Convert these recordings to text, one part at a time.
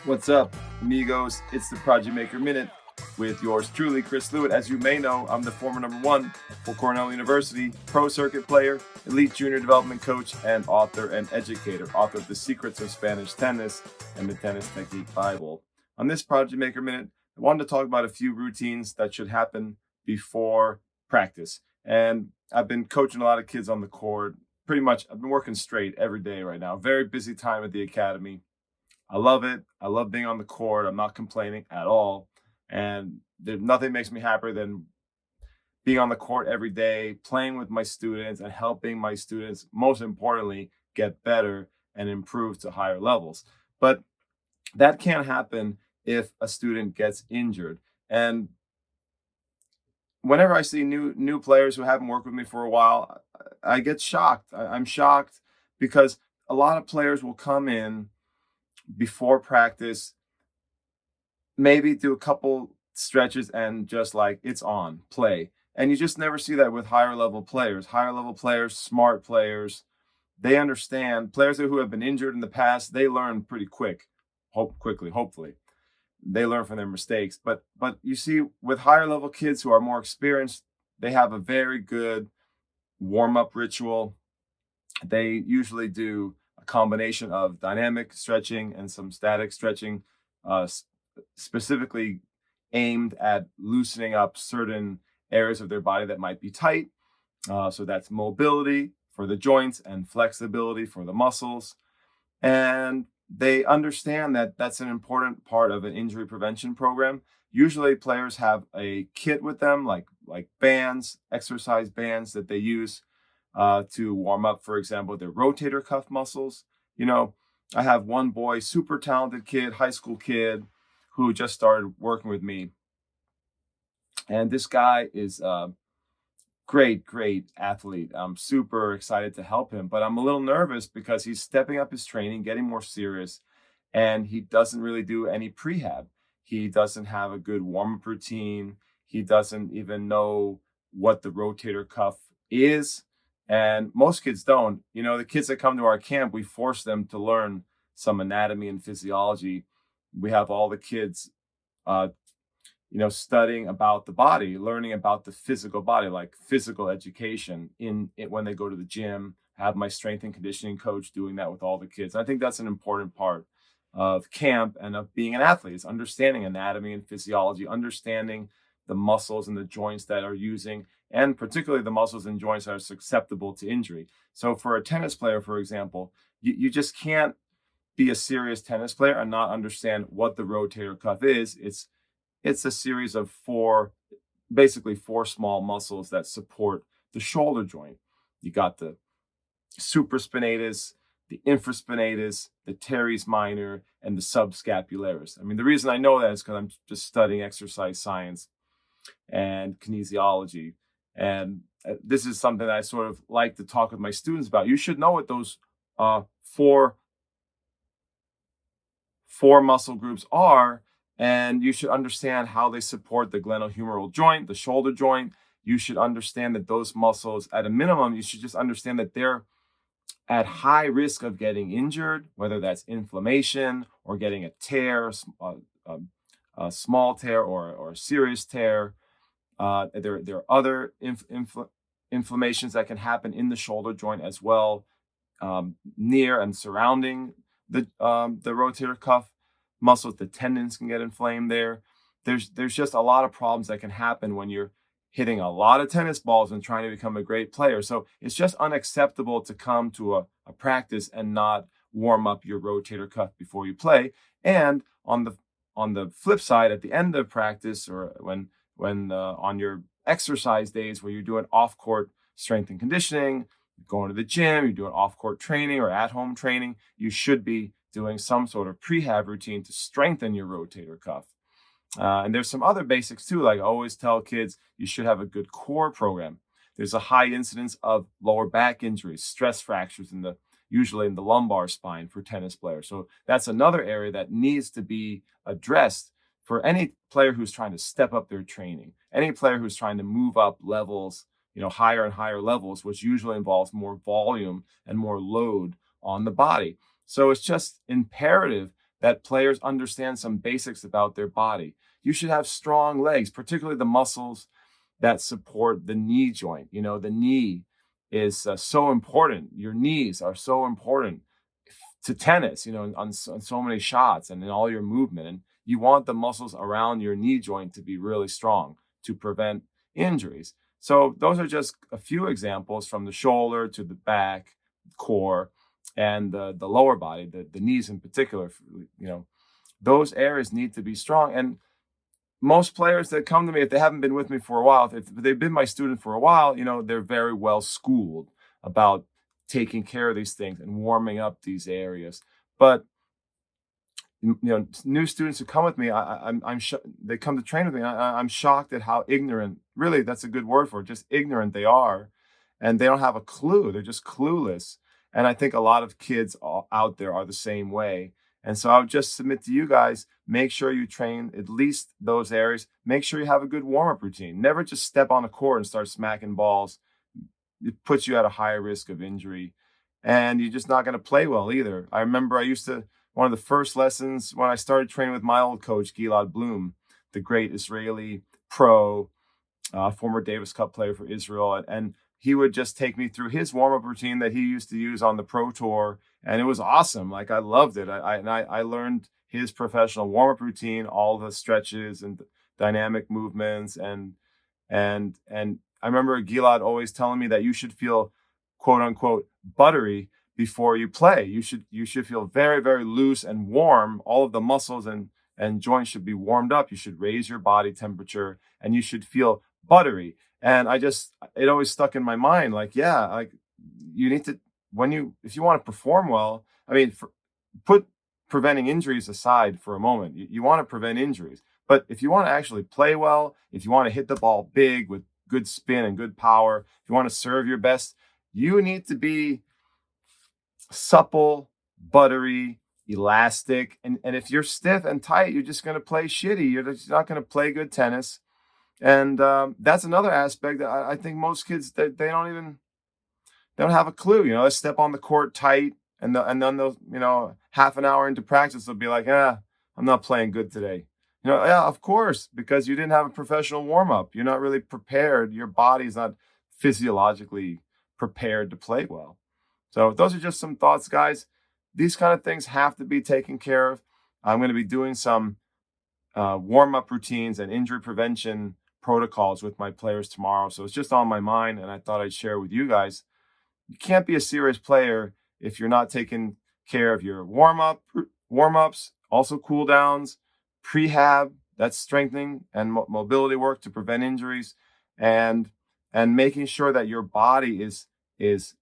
What's up, amigos? It's the Prodigy Maker Minute with yours truly, Chris Lewitt. As you may know, I'm the former #1 for Cornell University, pro circuit player, elite junior development coach, and author and educator, author of The Secrets of Spanish Tennis and the Tennis Technique Bible. On this Prodigy Maker Minute, I wanted to talk about a few routines that should happen before practice. And I've been coaching a lot of kids on the court. Pretty much, I've been working straight every day right now. Very busy time at the academy. I love it. I love being on the court. I'm not complaining at all. And nothing makes me happier than being on the court every day, playing with my students and helping my students, most importantly, get better and improve to higher levels. But that can't happen if a student gets injured. And whenever I see new players who haven't worked with me for a while, I get shocked. I'm shocked because a lot of players will come in before practice, maybe do a couple stretches and just like it's on, play. And you just never see that with higher level players. Higher level players, smart players, they understand. Players who have been injured in the past, they learn pretty quickly, hopefully. They learn from their mistakes. But you see, with higher level kids who are more experienced, they have a very good warm-up ritual. They usually do a combination of dynamic stretching and some static stretching, specifically aimed at loosening up certain areas of their body that might be tight. So that's mobility for the joints and flexibility for the muscles. And they understand that that's an important part of an injury prevention program. Usually players have a kit with them, like bands, exercise bands that they use to warm up, for example, their rotator cuff muscles. I have one boy, super talented kid, high school kid, who just started working with me. And this guy is a great athlete. I'm super excited to help him, but I'm a little nervous because he's stepping up his training, getting more serious, and he doesn't really do any prehab. He doesn't have a good warm-up routine. He doesn't even know what the rotator cuff is. And most kids don't. The kids that come to our camp, we force them to learn some anatomy and physiology. We have all the kids, studying about the body, learning about the physical body, like physical education in it when they go to the gym. I have my strength and conditioning coach doing that with all the kids. I think that's an important part of camp and of being an athlete, is understanding anatomy and physiology, understanding the muscles and the joints that are using, and particularly the muscles and joints that are susceptible to injury. So for a tennis player, for example, you just can't be a serious tennis player and not understand what the rotator cuff is. It's a series of basically four small muscles that support the shoulder joint. You got the supraspinatus, the infraspinatus, the teres minor, and the subscapularis. I mean, the reason I know that is because I'm just studying exercise science and kinesiology. And this is something that I sort of like to talk with my students about. You should know what those four muscle groups are, and you should understand how they support the glenohumeral joint, the shoulder joint. You should understand that those muscles, at a minimum, you should just understand that they're at high risk of getting injured, whether that's inflammation or getting a tear, a small tear or a serious tear. There are other inflammations that can happen in the shoulder joint as well, near and surrounding the rotator cuff muscles. The tendons can get inflamed there. There's just a lot of problems that can happen when you're hitting a lot of tennis balls and trying to become a great player. So it's just unacceptable to come to a practice and not warm up your rotator cuff before you play. And on the flip side, at the end of practice, or when on your exercise days where you're doing off-court strength and conditioning, going to the gym, you're doing off-court training or at-home training, you should be doing some sort of prehab routine to strengthen your rotator cuff. And there's some other basics too. Like I always tell kids, you should have a good core program. There's a high incidence of lower back injuries, stress fractures usually in the lumbar spine for tennis players. So that's another area that needs to be addressed for any player who's trying to step up their training, any player who's trying to move up levels, higher and higher levels, which usually involves more volume and more load on the body. So it's just imperative that players understand some basics about their body. You should have strong legs, particularly the muscles that support the knee joint. You know, the knee is so important. Your knees are so important to tennis, you know, on so many shots and in all your movement. And you want the muscles around your knee joint to be really strong to prevent injuries. So those are just a few examples, from the shoulder to the back, core, and the lower body, the knees in particular. You know, those areas need to be strong. And most players that come to me, if they haven't been with me for a while, if they've been my student for a while, you know, they're very well schooled about taking care of these things and warming up these areas. But you know, new students who come with me, they come to train with me. I'm shocked at how ignorant, really, that's a good word for it, just ignorant they are, and they don't have a clue. They're just clueless. And I think a lot of kids out there are the same way. And so I would just submit to you guys, make sure you train at least those areas. Make sure you have a good warm-up routine. Never just step on a court and start smacking balls. It puts you at a higher risk of injury. And you're just not going to play well either. I remember one of the first lessons when I started training with my old coach, Gilad Bloom, the great Israeli pro, former Davis Cup player for Israel. And he would just take me through his warm-up routine that he used to use on the pro tour. And it was awesome. Like, I loved it. I learned his professional warm-up routine, all the stretches and dynamic movements. And I remember Gilad always telling me that you should feel, quote unquote, buttery before you play. You should feel very, very loose and warm. All of the muscles and joints should be warmed up. You should raise your body temperature and you should feel buttery. And it always stuck in my mind, like, yeah, like, you need to, if you want to perform well, I mean, put preventing injuries aside for a moment. You want to prevent injuries, but if you want to actually play well, if you want to hit the ball big with good spin and good power, if you want to serve your best, you need to be supple, buttery, elastic. And if you're stiff and tight, you're just going to play shitty. You're just not going to play good tennis. And that's another aspect that I think most kids, they don't have a clue. You know, they step on the court tight, and then they'll, you know, half an hour into practice, they'll be like, I'm not playing good today. You know, yeah, of course, because you didn't have a professional warm-up. You're not really prepared. Your body's not physiologically prepared to play well. So those are just some thoughts, guys. These kind of things have to be taken care of. I'm going to be doing some warm-up routines and injury prevention protocols with my players tomorrow. So it's just on my mind, and I thought I'd share with you guys. You can't be a serious player if you're not taking care of your warm-ups, also cool downs, prehab, that's strengthening and mobility work to prevent injuries, and making sure that your body is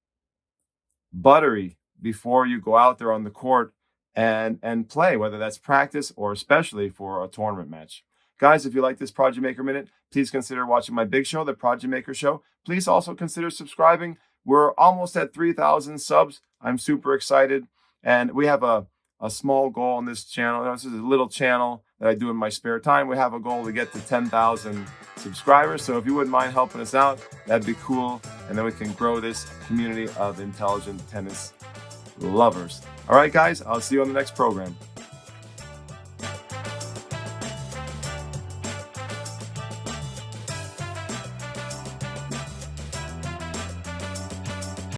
buttery before you go out there on the court and play, whether that's practice or especially for a tournament match. Guys, if you like this Prodigy Maker Minute, please consider watching my big show, the Prodigy Maker Show. Please also consider subscribing. We're almost at 3,000 subs. I'm super excited. And we have a small goal on this channel. This is a little channel that I do in my spare time. We have a goal to get to 10,000 subscribers. So if you wouldn't mind helping us out, that'd be cool. And then we can grow this community of intelligent tennis lovers. All right, guys, I'll see you on the next program.